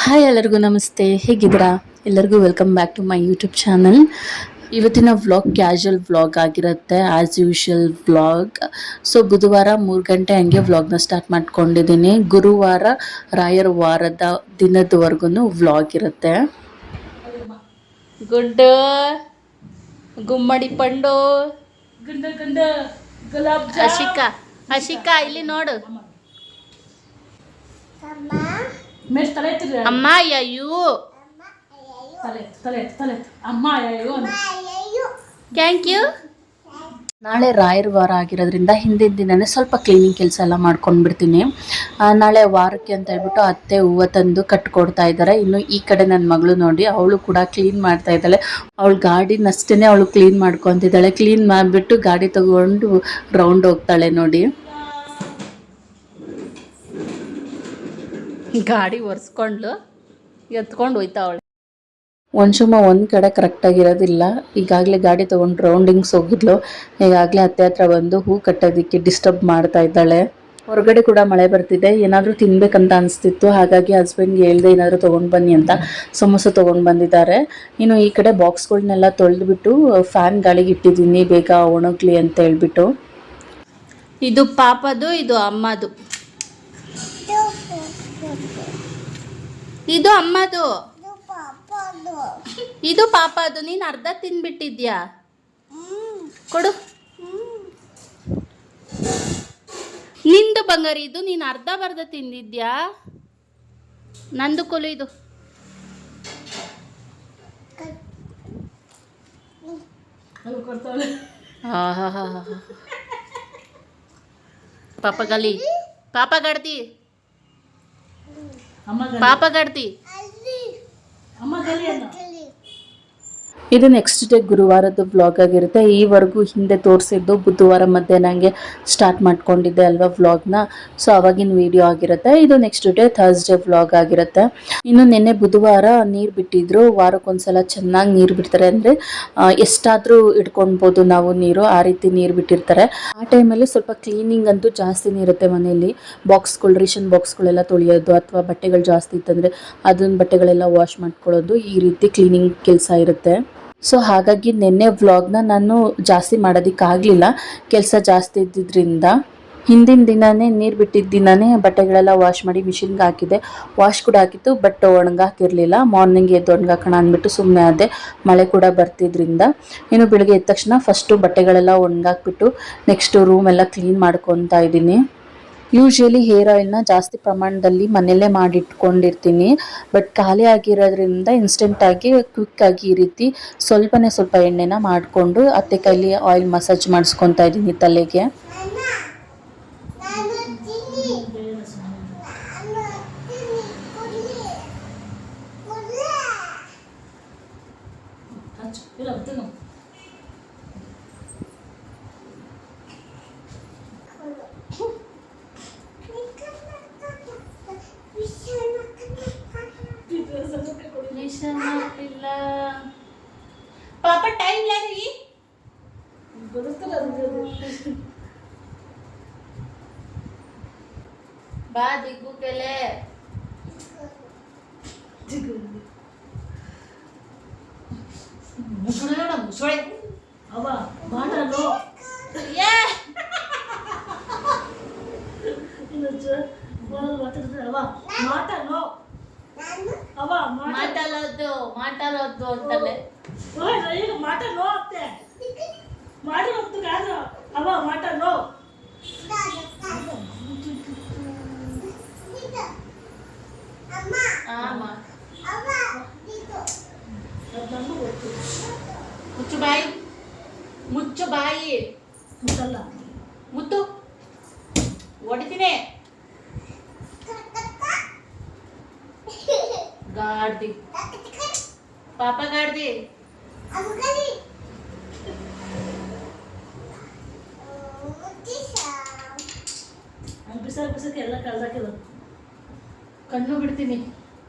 Hi ಎಲ್ಲರಿಗೂ ನಮಸ್ತೆ, ಹೇಗಿದ್ದೀರಾ? ಎಲ್ಲರಿಗೂ welcome back to my YouTube channel. ಇವತ್ತಿನ ವ್ಲಾಗ್ ಕ್ಯಾಶುವಲ್ ವ್ಲಾಗ್ ಆಗಿರುತ್ತೆ, ಆ್ಯಸ್ ಯೂಶುವಲ್ ವ್ಲಾಗ್. ಸೊ ಬುಧವಾರ 3 ಗಂಟೆ ಹಂಗೆ ವ್ಲಾಗ್ನ ಸ್ಟಾರ್ಟ್ ಮಾಡ್ಕೊಂಡಿದ್ದೀನಿ. ಗುರುವಾರ ರಾಯರ ವಾರದ ದಿನದವರೆಗೂ ವ್ಲಾಗ್ ಇರುತ್ತೆ. ಗುಡ್ ಗುಮ್ಮಡಿ ಪಂಡು ಹಶಿಕಾ ಹಶಿಕಾ ಇಲ್ಲಿ ನೋಡು ಅಮ್ಮ ಯು ಥ್ಯಾಂಕ್ ಯು. ನಾಳೆ ರಾಯರ ವಾರ ಆಗಿರೋದ್ರಿಂದ ಹಿಂದಿನ ದಿನನೇ ಸ್ವಲ್ಪ ಕ್ಲೀನಿಂಗ್ ಕೆಲಸ ಎಲ್ಲ ಮಾಡ್ಕೊಂಡ್ಬಿಡ್ತೀನಿ. ನಾಳೆ ವಾರಕ್ಕೆ ಅಂತ ಹೇಳ್ಬಿಟ್ಟು ಅತ್ತೆ ಹೂವು ತಂದು ಕಟ್ಕೊಡ್ತಾ ಇದ್ದಾರೆ. ಇನ್ನು ಈ ಕಡೆ ನನ್ನ ಮಗಳು ನೋಡಿ, ಅವಳು ಕೂಡ ಕ್ಲೀನ್ ಮಾಡ್ತಾ ಇದ್ದಾಳೆ. ಅವಳು ಗಾಡಿನಷ್ಟೇ ಅವಳು ಕ್ಲೀನ್ ಮಾಡ್ಕೊತಿದ್ದಾಳೆ. ಕ್ಲೀನ್ ಮಾಡಿಬಿಟ್ಟು ಗಾಡಿ ತಗೊಂಡು ರೌಂಡ್ ಹೋಗ್ತಾಳೆ ನೋಡಿ. ಗಾಡಿ ಒರೆಸ್ಕೊಂಡು ಎತ್ಕೊಂಡು ಹೋಯ್ತಾವಳೆ. ಒಂದು ಕಡೆ ಕರೆಕ್ಟಾಗಿರೋದಿಲ್ಲ. ಈಗಾಗಲೇ ಗಾಡಿ ತೊಗೊಂಡು ರೌಂಡಿಂಗ್ಸ್ ಹೋಗಿದ್ಲು. ಈಗಾಗಲೇ ಅತ್ತೆ ಹತ್ರ ಬಂದು ಹೂ ಕಟ್ಟೋದಕ್ಕೆ ಡಿಸ್ಟರ್ಬ್ ಮಾಡ್ತಾ ಇದ್ದಾಳೆ. ಹೊರಗಡೆ ಕೂಡ ಮಳೆ ಬರ್ತಿದೆ, ಏನಾದರೂ ತಿನ್ಬೇಕಂತ ಅನಿಸ್ತಿತ್ತು. ಹಾಗಾಗಿ ಹಸ್ಬೆಂಡ್ಗೆ ಹೇಳ್ದೆ ಏನಾದರೂ ತೊಗೊಂಡು ಬನ್ನಿ ಅಂತ ಸಮೋಸ ತೊಗೊಂಡು ಬಂದಿದ್ದಾರೆ. ಇನ್ನು ಈ ಕಡೆ ಬಾಕ್ಸ್ಗಳನ್ನೆಲ್ಲ ತೊಳೆದ್ಬಿಟ್ಟು ಫ್ಯಾನ್ ಗಾಳಿಗೆ ಇಟ್ಟಿದ್ದೀನಿ, ಬೇಗ ಒಣಗಲಿ ಅಂತ ಹೇಳ್ಬಿಟ್ಟು. ಇದು ಪಾಪದು, ಇದು ಅಮ್ಮದು. ಇದು ಅಮ್ಮದು, ಇದು ಪಾಪದು. ನೀನು ಅರ್ಧ ತಿನ್ಬಿಟ್ಟಿದ್ಯಾ? ಕೊಡು. ನಿಂದು ಬಂಗಾರಿ, ಇದು ನೀನು ಅರ್ಧ ತಿಂದಿದ್ಯಾ? ನಂದು ಕೊಲು ಇದು. ಪಾಪ ಗಲಿ, ಪಾಪ ಗಡ್ತಿ, ಪಾಪ ಗಡ್ತಿ. ಇದು ನೆಕ್ಸ್ಟ್ ಡೇ ಗುರುವಾರದ ವ್ಲಾಗ್ ಆಗಿರುತ್ತೆ. ಈವರೆಗೂ ಹಿಂದೆ ತೋರಿಸಿದ್ದು ಬುಧವಾರ ಮಧ್ಯಾಹ್ನ ನಂಗೆ ಸ್ಟಾರ್ಟ್ ಮಾಡ್ಕೊಂಡಿದ್ದೆ ಅಲ್ವಾ ವ್ಲಾಗ್ನ. ಸೊ ಅವಾಗಿನ ವಿಡಿಯೋ ಆಗಿರುತ್ತೆ. ಇದು ನೆಕ್ಸ್ಟ್ ಡೇ ಥರ್ಸ್ಡೇ ವ್ಲಾಗ್ ಆಗಿರುತ್ತೆ. ಇನ್ನು ನಿನ್ನೆ ಬುಧವಾರ ನೀರು ಬಿಟ್ಟಿದ್ರು. ವಾರಕ್ಕೊಂದ್ಸಲ ಚೆನ್ನಾಗಿ ನೀರು ಬಿಡ್ತಾರೆ, ಅಂದರೆ ಎಷ್ಟಾದರೂ ಇಟ್ಕೊಳ್ಬೋದು ನಾವು ನೀರು, ಆ ರೀತಿ ನೀರು ಬಿಟ್ಟಿರ್ತಾರೆ. ಆ ಟೈಮಲ್ಲಿ ಸ್ವಲ್ಪ ಕ್ಲೀನಿಂಗ್ ಅಂತೂ ಜಾಸ್ತಿನೇ ಇರುತ್ತೆ ಮನೆಯಲ್ಲಿ. ಬಾಕ್ಸ್ಗಳು, ರೇಷನ್ ಬಾಕ್ಸ್ಗಳೆಲ್ಲ ತೊಳೆಯೋದು, ಅಥವಾ ಬಟ್ಟೆಗಳು ಜಾಸ್ತಿ ಇತ್ತಂದರೆ ಅದನ್ನ ಬಟ್ಟೆಗಳೆಲ್ಲ ವಾಶ್ ಮಾಡ್ಕೊಳ್ಳೋದು, ಈ ರೀತಿ ಕ್ಲೀನಿಂಗ್ ಕೆಲಸ ಇರುತ್ತೆ. ಸೊ ಹಾಗಾಗಿ ನಿನ್ನೆ ವ್ಲಾಗ್ನ ನಾನು ಜಾಸ್ತಿ ಮಾಡೋದಕ್ಕಾಗಲಿಲ್ಲ, ಕೆಲಸ ಜಾಸ್ತಿ ಇದ್ದಿದ್ದರಿಂದ. ಹಿಂದಿನ ದಿನವೇ ನೀರು ಬಿಟ್ಟಿದ್ದ ದಿನವೇ ಬಟ್ಟೆಗಳೆಲ್ಲ ವಾಶ್ ಮಾಡಿ ಮಿಷಿನ್ಗೆ ಹಾಕಿದ್ದೆ. ವಾಶ್ ಕೂಡ ಹಾಕಿತ್ತು, ಬಟ್ ಒಣಗಾಕಿರಲಿಲ್ಲ. ಮಾರ್ನಿಂಗ್ ಎದ್ದು ಒಣಗಾಕೋಣ ಅಂದ್ಬಿಟ್ಟು ಸುಮ್ಮನೆ ಆದೆ, ಮಳೆ ಕೂಡ ಬರ್ತಿದ್ರಿಂದ. ಇನ್ನು ಬೆಳಗ್ಗೆ ಎದ್ದ ತಕ್ಷಣ ಫಸ್ಟು ಬಟ್ಟೆಗಳೆಲ್ಲ ಒಣಗಾಕ್ಬಿಟ್ಟು ನೆಕ್ಸ್ಟು ರೂಮೆಲ್ಲ ಕ್ಲೀನ್ ಮಾಡ್ಕೊತಾ ಇದ್ದೀನಿ. ಯೂಶ್ವಲಿ ಹೇರ್ ಆಯಿಲ್ನ ಜಾಸ್ತಿ ಪ್ರಮಾಣದಲ್ಲಿ ಮನೆಯಲ್ಲೇ ಮಾಡಿಟ್ಕೊಂಡಿರ್ತೀನಿ, ಬಟ್ ಖಾಲಿ ಆಗಿರೋದ್ರಿಂದ ಇನ್ಸ್ಟೆಂಟಾಗಿ ಕ್ವಿಕ್ಕಾಗಿ ಈ ರೀತಿ ಸ್ವಲ್ಪ ಎಣ್ಣೆನ ಮಾಡಿಕೊಂಡು ಅತ್ತೆ ಕೈಲಿ ಆಯಿಲ್ ಮಸಾಜ್ ಮಾಡಿಸ್ಕೊತಾ ಇದ್ದೀನಿ ತಲೆಗೆ. ಪಾಪ ಟೈಮ್ ಲಾಗಿ ಬಾ ದಿಗ್ಗು ಕೆಲೆ ಮುಸುಳೆ ಅವ ಮಾಡಲು ಮಾಟಲೋದು ಅಂತಲೇ ಮಾಟಲೋ ಅತ್ತೆ ಮಾಡಿ ಹೋಗ್ತು ಕಾದು ಅವ ಮಾಟಲೋ ಮುಚ್ಚು ಬಾಯಿ ಮುತ್ತಲ್ಲ ಮುತ್ತು ಹೊಡಿತೀನಿ. ಗಾಡ್ದಿ ಪಾಪ ಗಾಡ್ದಿ ಬಿಸಕ್ಕೆ ಎಲ್ಲ ಕಳ್ದಾಕಿದ ಕಣ್ಣು ಬಿಡ್ತೀನಿ,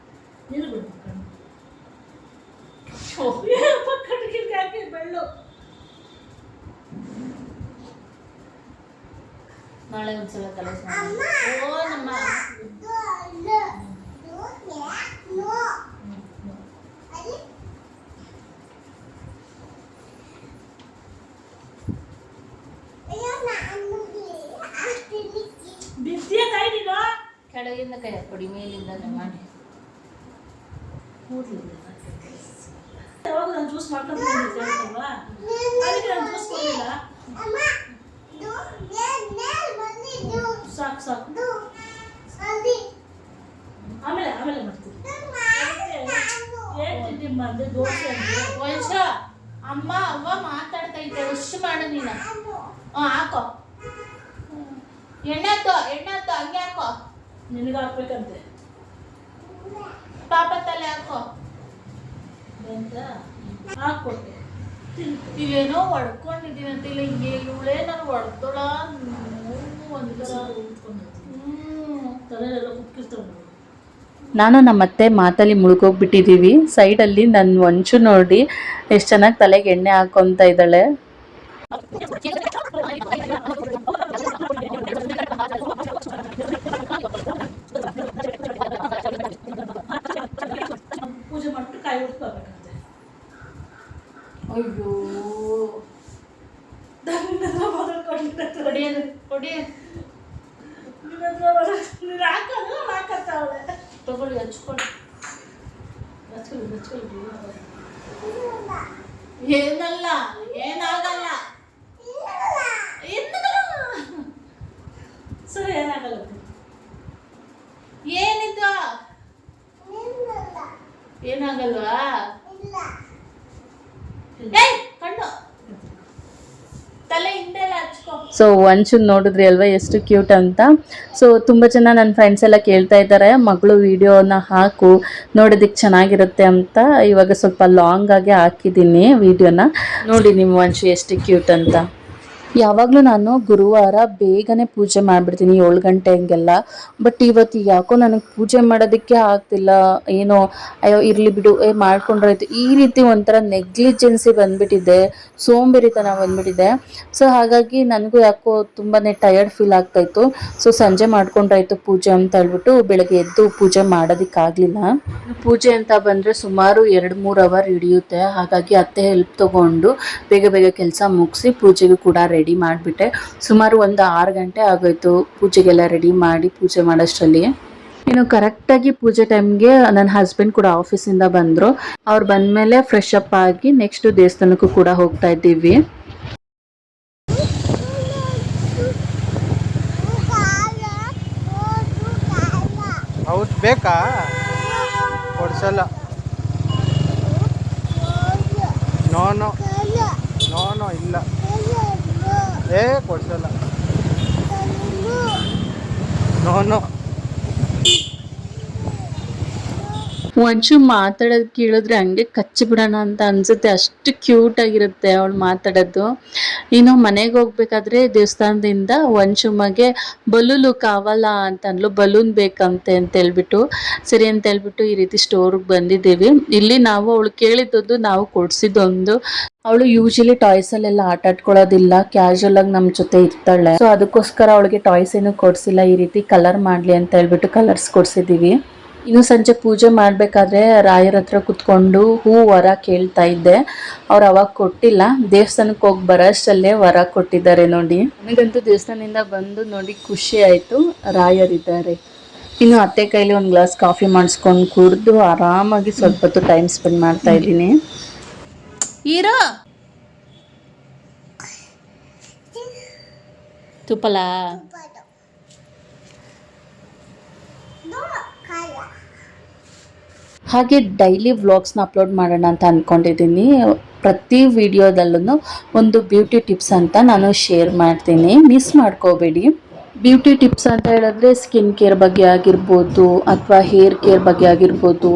ನೀರು ಬಿಡ್ತು ಕಣ್ಣು ಹಾಕಿ ಬೆಳ್ಳು. ನಾಳೆ ಒಂದ್ಸಲ ತಲೆ ಓ ನಮ್ಮ ಮೇಲಿಂದ ಕೈ ಹಾಕ್ಕೊಡಿ, ಮೇಲಿಂದನೇ ಮಾಡಿ. ಯಾವಾಗ ನಾನು ಜ್ಯೂಸ್ ಮಾಡ್ಕೊಂಡು ಹೇಳ್ತಲ್ವಾ, ಅದಕ್ಕೆ ನಾನು ಜ್ಯೂಸ್ ಕೊಡಲಿಲ್ಲ. ಸಾಕು ಸಾಕು, ಆಮೇಲೆ ಆಮೇಲೆ ಮಾಡ್ತೀನಿ. ಏನು ತಿಂಡಿ ಮಾಡಿದೆ? ದೋಸೆ ಅಂದರೆ ವರ್ಷ ಅಮ್ಮ ಅವ್ವ ಮಾತಾಡ್ತಾ ಇದ್ದೆ, ವರ್ಷ ಮಾಡು ನೀನು. ಹಾಕೋ ಎಣ್ಣೆ ಹತ್ತು ಹಂಗೆ ಹಾಕೋ. ನಿನಗೆ ಹಾಕ್ಬೇಕಂತೆ ಪಾಪ ತಲೆ ಹಾಕೋ ಅಂತ ಹಾಕ್ಕೊಟ್ಟೆ. ಇಲ್ಲೇನೋ ಹೊಡ್ಕೊಂಡಿದ್ದೀವಿ ಅಂತ. ಇಲ್ಲ ಹಿಂಗೆ ಇವಳೇ ನಾನು ಹೊಡ್ದೋಳ ಒಂಥರ ತಲೆಯೆಲ್ಲ ಕುಕ್ಕಿರ್ತಾವೆ. ನಾನು ನಮ್ಮ ಅತ್ತೆ ಮಾತಲ್ಲಿ ಮುಳುಗೋಗ್ಬಿಟ್ಟಿದ್ದೀವಿ. ಸೈಡಲ್ಲಿ ನನ್ನ ವಂಚು ನೋಡಿ ಎಷ್ಟು ಚೆನ್ನಾಗಿ ತಲೆಗೆ ಎಣ್ಣೆ ಹಾಕೊತ ಇದ್ದಾಳೆ. ಪೂಜೆ ಮಾಡ್ಬಿಟ್ಟು ಕಾಯಿ ಉಟ್ಕೋಬೇಕಂತೆ. ಅಯ್ಯೋ ತಗೊಳ್ಳಿ, ಹಚ್ಕೊಳ್ಳಿ. ಏನಲ್ಲ, ಏನಾಗಲ್ಲ. ಸರಿ, ಏನಾಗಲ್ಲ. ಏನಿದು ಏನಾಗಲ್ವಾ? ಕಣ್ಣು ತಲೆ ಹಿಂದೆಲ್ಲ ಹಚ್ಕೊ. ಸೊ ವಂಚು ನೋಡಿದ್ರಿ ಅಲ್ವಾ ಎಷ್ಟು ಕ್ಯೂಟ್ ಅಂತ. ಸೊ ತುಂಬ ಜನ ನನ್ನ ಫ್ರೆಂಡ್ಸ್ ಎಲ್ಲ ಕೇಳ್ತಾ ಇದ್ದಾರೆ, ಮಗಳು ವಿಡಿಯೋನ ಹಾಕು ನೋಡೋದಕ್ಕೆ ಚೆನ್ನಾಗಿರುತ್ತೆ ಅಂತ. ಇವಾಗ ಸ್ವಲ್ಪ ಲಾಂಗ್ ಆಗಿ ಹಾಕಿದ್ದೀನಿ ವಿಡಿಯೋನ. ನೋಡಿ ನಿಮ್ಮ ವಂಚು ಎಷ್ಟು ಕ್ಯೂಟ್ ಅಂತ. ಯಾವಾಗಲೂ ನಾನು ಗುರುವಾರ ಬೇಗನೆ ಪೂಜೆ ಮಾಡಿಬಿಡ್ತೀನಿ 7 ಗಂಟೆ ಹಂಗೆಲ್ಲ. ಬಟ್ ಇವತ್ತು ಯಾಕೋ ನನಗೆ ಪೂಜೆ ಮಾಡೋದಕ್ಕೆ ಆಗ್ತಿಲ್ಲ. ಏನೋ ಅಯ್ಯೋ ಇರಲಿ ಬಿಡು, ಮಾಡ್ಕೊಂಡ್ರಾಯ್ತು, ಈ ರೀತಿ ಒಂಥರ ನೆಗ್ಲಿಜೆನ್ಸಿ ಬಂದುಬಿಟ್ಟಿದೆ, ಸೋಂಬೇರಿತನ ಬಂದುಬಿಟ್ಟಿದೆ. ಸೊ ಹಾಗಾಗಿ ನನಗೂ ಯಾಕೋ ತುಂಬಾ ಟಯರ್ಡ್ ಫೀಲ್ ಆಗ್ತಾಯಿತ್ತು. ಸೊ ಸಂಜೆ ಮಾಡ್ಕೊಂಡ್ರಾಯ್ತು ಪೂಜೆ ಅಂತ ಹೇಳ್ಬಿಟ್ಟು ಬೆಳಗ್ಗೆ ಎದ್ದು ಪೂಜೆ ಮಾಡೋದಕ್ಕಾಗಲಿಲ್ಲ. ಪೂಜೆ ಅಂತ ಬಂದರೆ ಸುಮಾರು 2-3 ಅವರ್ ಹಿಡಿಯುತ್ತೆ. ಹಾಗಾಗಿ ಅತ್ತೆ ಹೆಲ್ಪ್ ತೊಗೊಂಡು ಬೇಗ ಬೇಗ ಕೆಲಸ ಮುಗಿಸಿ ಪೂಜೆಗೂ ಕೂಡ ರೆಡಿ ಮಾಡಿಬಿಟ್ಟೆ. ಸುಮಾರು ಒಂದು 6 ಗಂಟೆ ಆಗೋಯ್ತು ಪೂಜೆಗೆಲ್ಲ ರೆಡಿ ಮಾಡಿ ಪೂಜೆ ಮಾಡೋಷ್ಟರಲ್ಲಿ. ಇನ್ನು ಕರೆಕ್ಟಾಗಿ ಪೂಜೆ ಟೈಮ್ಗೆ ನನ್ನ ಹಸ್ಬೆಂಡ್ ಕೂಡ ಆಫೀಸಿಂದ ಬಂದರು. ಅವ್ರು ಬಂದಮೇಲೆ ಫ್ರೆಶ್ ಅಪ್ ಆಗಿ ನೆಕ್ಸ್ಟ್ ದೇವಸ್ಥಾನಕ್ಕೂ ಕೂಡ ಹೋಗ್ತಾ ಇದ್ದೀವಿ. ಹೌದು ಬೇಕಾ? ಕೊಡ್ಸಲ್ಲ. ನೋ ನೋ ನೋ ನೋ ಇಲ್ಲ, ಕೊಡ್ಸಲ್ಲ. No no. ಒಂಚೂರು ಮಾತಾಡೋದು ಕೇಳಿದ್ರೆ ಹಂಗೆ ಕಚ್ಚಿಬಿಡೋಣ ಅಂತ ಅನ್ಸುತ್ತೆ, ಅಷ್ಟು ಕ್ಯೂಟ್ ಆಗಿರುತ್ತೆ ಅವಳು ಮಾತಾಡೋದು. ಇನ್ನು ಮನೆಗೆ ಹೋಗ್ಬೇಕಾದ್ರೆ ದೇವಸ್ಥಾನದಿಂದ ಒಂಚುಮ್ಮಗೆ ಬಲೂನು ಕಾವಲ್ಲ ಅಂತ ಅಂದ್ಲು, ಬಲೂನ್ ಬೇಕಂತೆ ಅಂತ ಹೇಳ್ಬಿಟ್ಟು ಸರಿ ಅಂತ ಹೇಳ್ಬಿಟ್ಟು ಈ ರೀತಿ ಸ್ಟೋರ್ಗೆ ಬಂದಿದ್ದೀವಿ. ಇಲ್ಲಿ ನಾವು ಅವಳು ಕೇಳಿದ್ದದ್ದು ನಾವು ಕೊಡ್ಸಿದ್ದೊಂದು. ಅವಳು ಯೂಶಲಿ ಟಾಯ್ಸ್ ಅಲ್ಲೆಲ್ಲ ಆಟ ಆಡ್ಕೊಳ್ಳೋದಿಲ್ಲ, ಕ್ಯಾಶುವಲ್ ಆಗಿ ನಮ್ಮ ಜೊತೆ ಇರ್ತಾಳೆ. ಸೊ ಅದಕ್ಕೋಸ್ಕರ ಅವಳಿಗೆ ಟಾಯ್ಸ್ ಏನು ಕೊಡ್ಸಿಲ್ಲ. ಈ ರೀತಿ ಕಲರ್ ಮಾಡ್ಲಿ ಅಂತ ಹೇಳ್ಬಿಟ್ಟು ಕಲರ್ಸ್ ಕೊಡ್ಸಿದೀವಿ. ಇನ್ನು ಸಂಜೆ ಪೂಜೆ ಮಾಡಬೇಕಾದ್ರೆ ರಾಯರ ಹತ್ರ ಕುತ್ಕೊಂಡು ಹೂ ವರ ಕೇಳ್ತಾ ಇದ್ದೆ. ಅವ್ರು ಅವಾಗ ಕೊಟ್ಟಿಲ್ಲ, ದೇವಸ್ಥಾನಕ್ಕೆ ಹೋಗಿ ಬರೋಷ್ಟಲ್ಲೇ ವರ ಕೊಟ್ಟಿದ್ದಾರೆ ನೋಡಿ. ನನಗಂತೂ ದೇವಸ್ಥಾನದಿಂದ ಬಂದು ನೋಡಿ ಖುಷಿ ಆಯಿತು, ರಾಯರಿದ್ದಾರೆ. ಇನ್ನು ಅತ್ತೆ ಕೈಲಿ ಒಂದು ಗ್ಲಾಸ್ ಕಾಫಿ ಮಾಡಿಸ್ಕೊಂಡು ಕುಡಿದು ಆರಾಮಾಗಿ ಸ್ವಲ್ಪ ಹೊತ್ತು ಟೈಮ್ ಸ್ಪೆಂಡ್ ಮಾಡ್ತಾ ಇದ್ದೀನಿ. ಹೀರೋ ತುಪ್ಪಲ ಹಾಗೆ ಡೈಲಿ ವ್ಲಾಗ್ಸ್ನ ಅಪ್ಲೋಡ್ ಮಾಡೋಣ ಅಂತ ಅಂದ್ಕೊಂಡಿದ್ದೀನಿ. ಪ್ರತಿ ವಿಡಿಯೋದಲ್ಲೂ ಒಂದು ಬ್ಯೂಟಿ ಟಿಪ್ಸ್ ಅಂತ ನಾನು ಶೇರ್ ಮಾಡ್ತೀನಿ, ಮಿಸ್ ಮಾಡ್ಕೋಬೇಡಿ. ಬ್ಯೂಟಿ ಟಿಪ್ಸ್ ಅಂತ ಹೇಳಿದ್ರೆ ಸ್ಕಿನ್ ಕೇರ್ ಬಗ್ಗೆ ಆಗಿರ್ಬೋದು ಅಥವಾ ಹೇರ್ ಕೇರ್ ಬಗ್ಗೆ ಆಗಿರ್ಬೋದು,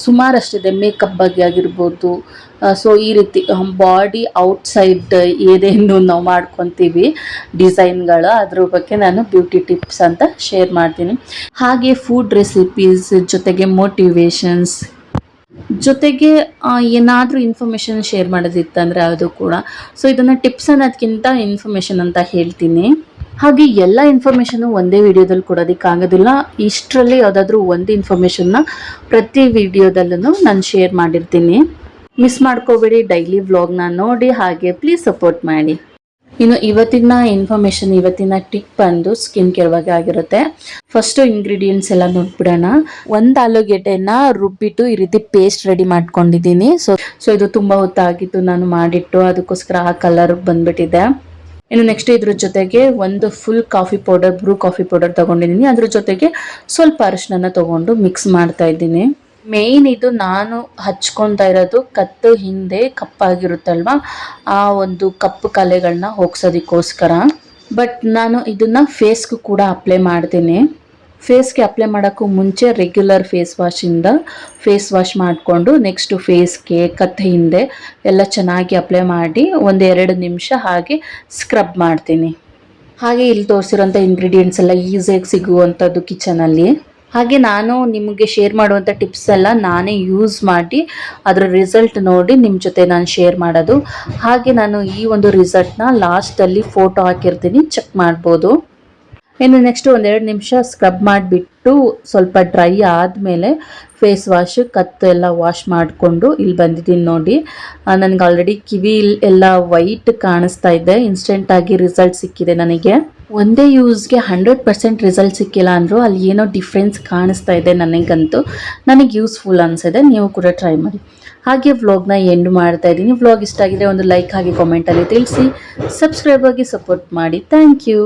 ಸುಮಾರಷ್ಟಿದೆ, ಮೇಕಪ್ ಬಗ್ಗೆ ಆಗಿರ್ಬೋದು. ಸೊ ಈ ರೀತಿ ಬಾಡಿ ಔಟ್ಸೈಡ್ ಏನೇನು ನಾವು ಮಾಡ್ಕೊತೀವಿ ಡಿಸೈನ್ಗಳು, ಅದ್ರ ಬಗ್ಗೆ ನಾನು ಬ್ಯೂಟಿ ಟಿಪ್ಸ್ ಅಂತ ಶೇರ್ ಮಾಡ್ತೀನಿ. ಹಾಗೆ ಫುಡ್ ರೆಸಿಪೀಸ್ ಜೊತೆಗೆ ಮೋಟಿವೇಶನ್ಸ್ ಜೊತೆಗೆ ಏನಾದರೂ ಇನ್ಫಾರ್ಮೇಷನ್ ಶೇರ್ ಮಾಡೋದಿತ್ತಂದರೆ ಅದು ಕೂಡ. ಸೊ ಇದನ್ನು ಟಿಪ್ಸ್ ಅನ್ನೋದಕ್ಕಿಂತ ಇನ್ಫಾರ್ಮೇಷನ್ ಅಂತ ಹೇಳ್ತೀನಿ. ಹಾಗೆ ಎಲ್ಲ ಇನ್ಫಾರ್ಮೇಷನ್ನು ಒಂದೇ ವಿಡಿಯೋದಲ್ಲಿ ಕೊಡೋದಕ್ಕಾಗೋದಿಲ್ಲ. ಇಷ್ಟರಲ್ಲಿ ಯಾವುದಾದ್ರೂ ಒಂದು ಇನ್ಫಾರ್ಮೇಷನ್ನ ಪ್ರತಿ ವಿಡಿಯೋದಲ್ಲೂ ನಾನು ಶೇರ್ ಮಾಡಿರ್ತೀನಿ. ಮಿಸ್ ಮಾಡ್ಕೋಬೇಡಿ, ಡೈಲಿ ವ್ಲಾಗ್ನ ನೋಡಿ ಹಾಗೆ ಪ್ಲೀಸ್ ಸಪೋರ್ಟ್ ಮಾಡಿ. ಇನ್ನು ಇವತ್ತಿನ ಟಿಪ್ ಬಂದು ಸ್ಕಿನ್ ಕೇರ್ ಬಗ್ಗೆ ಆಗಿರುತ್ತೆ. ಫಸ್ಟ್ ಇಂಗ್ರೀಡಿಯೆಂಟ್ಸ್ ಎಲ್ಲ ನೋಡ್ಬಿಡೋಣ. ಒಂದು ಆಲೂಗೆಡ್ಡೆನ ರುಬ್ಬಿಟ್ಟು ಈ ರೀತಿ ಪೇಸ್ಟ್ ರೆಡಿ ಮಾಡ್ಕೊಂಡಿದ್ದೀನಿ. ಸೊ ಇದು ತುಂಬಾ ಹೊತ್ತಾಗಿತ್ತು ನಾನು ಮಾಡಿಟ್ಟು, ಅದಕ್ಕೋಸ್ಕರ ಆ ಕಲರ್ ಬಂದ್ಬಿಟ್ಟಿದೆ. ಇನ್ನು ನೆಕ್ಸ್ಟ್ ಇದ್ರ ಜೊತೆಗೆ ಒಂದು full coffee powder, Bru coffee powder ತಗೊಂಡಿದ್ದೀನಿ. ಅದ್ರ ಜೊತೆಗೆ ಸ್ವಲ್ಪ ಅರಿಶಿನ ತಗೊಂಡು ಮಿಕ್ಸ್ ಮಾಡ್ತಾ ಇದ್ದೀನಿ. ಮೇಯ್ನ್ ಇದು ನಾನು ಹಚ್ಕೊತಾ ಇರೋದು ಕತ್ತು ಹಿಂದೆ ಕಪ್ಪಾಗಿರುತ್ತಲ್ವಾ, ಆ ಒಂದು ಕಪ್ಪು ಕಲೆಗಳನ್ನ ಹೋಗ್ಸೋದಕ್ಕೋಸ್ಕರ. ಬಟ್ ನಾನು ಇದನ್ನ ಫೇಸ್ಗೂ ಕೂಡ ಅಪ್ಲೈ ಮಾಡ್ತೀನಿ. ಫೇಸ್ಗೆ ಅಪ್ಲೈ ಮಾಡೋಕ್ಕೂ ಮುಂಚೆ ರೆಗ್ಯುಲರ್ ಫೇಸ್ ವಾಶ್ ಮಾಡಿಕೊಂಡು ನೆಕ್ಸ್ಟ್ ಫೇಸ್ಗೆ ಕತ್ತು ಹಿಂದೆ ಎಲ್ಲ ಚೆನ್ನಾಗಿ ಅಪ್ಲೈ ಮಾಡಿ 1-2 ನಿಮಿಷ ಹಾಗೆ ಸ್ಕ್ರಬ್ ಮಾಡ್ತೀನಿ. ಹಾಗೆ ಇಲ್ಲಿ ತೋರಿಸಿರೋಂಥ ಇಂಗ್ರೀಡಿಯೆಂಟ್ಸ್ ಎಲ್ಲ ಈಸಿಯಾಗಿ ಸಿಗುವಂಥದ್ದು ಕಿಚನಲ್ಲಿ. ಹಾಗೆ ನಾನು ನಿಮಗೆ ಶೇರ್ ಮಾಡುವಂಥ ಟಿಪ್ಸ್ ಎಲ್ಲ ನಾನೇ ಯೂಸ್ ಮಾಡಿ ಅದರ ರಿಸಲ್ಟ್ ನೋಡಿ ನಿಮ್ಮ ಜೊತೆ ನಾನು ಶೇರ್ ಮಾಡೋದು. ಹಾಗೆ ನಾನು ಈ ಒಂದು ರಿಸಲ್ಟ್ನ ಲಾಸ್ಟಲ್ಲಿ ಫೋಟೋ ಹಾಕಿರ್ತೀನಿ, ಚೆಕ್ ಮಾಡ್ಬೋದು. ಇನ್ನು ನೆಕ್ಸ್ಟ್ 1-2 ನಿಮಿಷ ಸ್ಕ್ರಬ್ ಮಾಡಿಬಿಟ್ಟು ಸ್ವಲ್ಪ ಡ್ರೈ ಆದಮೇಲೆ ಫೇಸ್ ವಾಶ್ ಕತ್ತು ಎಲ್ಲ ವಾಶ್ ಮಾಡಿಕೊಂಡು ಇಲ್ಲಿ ಬಂದಿದ್ದೀನಿ ನೋಡಿ. ನನಗೆ ಆಲ್ರೆಡಿ ಕಿವಿ ಎಲ್ಲ ವೈಟ್ ಕಾಣಿಸ್ತಾ ಇದೆ. ಇನ್ಸ್ಟೆಂಟಾಗಿ ರಿಸಲ್ಟ್ ಸಿಕ್ಕಿದೆ ನನಗೆ. ಒಂದೇ ಯೂಸ್ಗೆ 100% ರಿಸಲ್ಟ್ ಸಿಕ್ಕಿಲ್ಲ ಅಂದರೂ ಅಲ್ಲಿ ಏನೋ ಡಿಫ್ರೆನ್ಸ್ ಕಾಣಿಸ್ತಾ ಇದೆ ನನಗಂತೂ. ನನಗೆ ಯೂಸ್ಫುಲ್ ಅನಿಸಿದೆ, ನೀವು ಕೂಡ ಟ್ರೈ ಮಾಡಿ. ಹಾಗೆ ವ್ಲಾಗ್ನ ಎಂಡ್ ಮಾಡ್ತಾ ಇದ್ದೀನಿ. ವ್ಲಾಗ್ ಇಷ್ಟ ಆಗಿದ್ರೆ ಒಂದು ಲೈಕ್ ಹಾಗೆ ಕಾಮೆಂಟಲ್ಲಿ ತಿಳಿಸಿ, ಸಬ್ಸ್ಕ್ರೈಬ್ ಆಗಿ ಸಪೋರ್ಟ್ ಮಾಡಿ. Thank you.